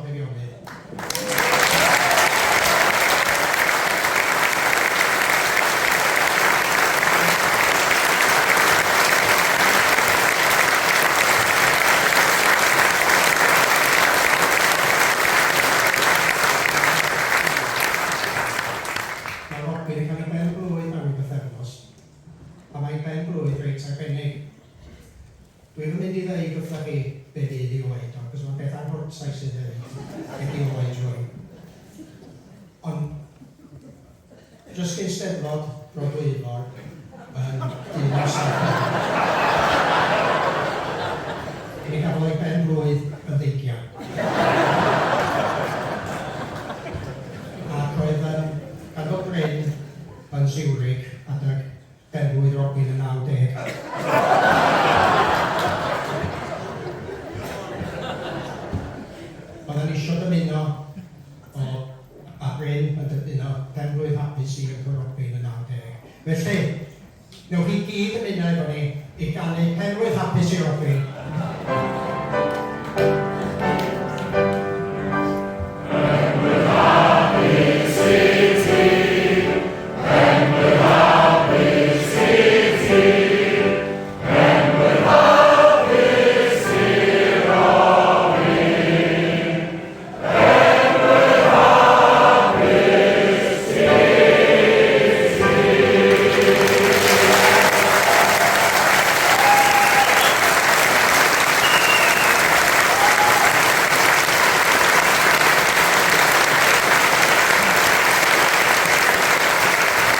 Meirionydd. Mae Robin yn cael ei ben-blwydd am ei bythefnos, a mae'n ben-blwydd reit arbennig. Dwi'n mynd i ddweud wrthych chi be fydd i oed, achos mae'n beth anhwrtsau sydd wedi oed rwy. Ond, jyst gen Steddfod Rodwyfor, yn un o'r Steddfod, i ni gael o'i ben-blwydd yn ddeigian. Ac roedd Cadw Bryn yn Zurich adeg ben-blwydd Robin yn 90. Oedden ni eisiau dymuno a Bryn yn dymuno ben-blwydd hapus i gyda Robin yn 90. Felly, newch chi gyd ymuno efo ni i ganu ben-blwydd hapus i Robin.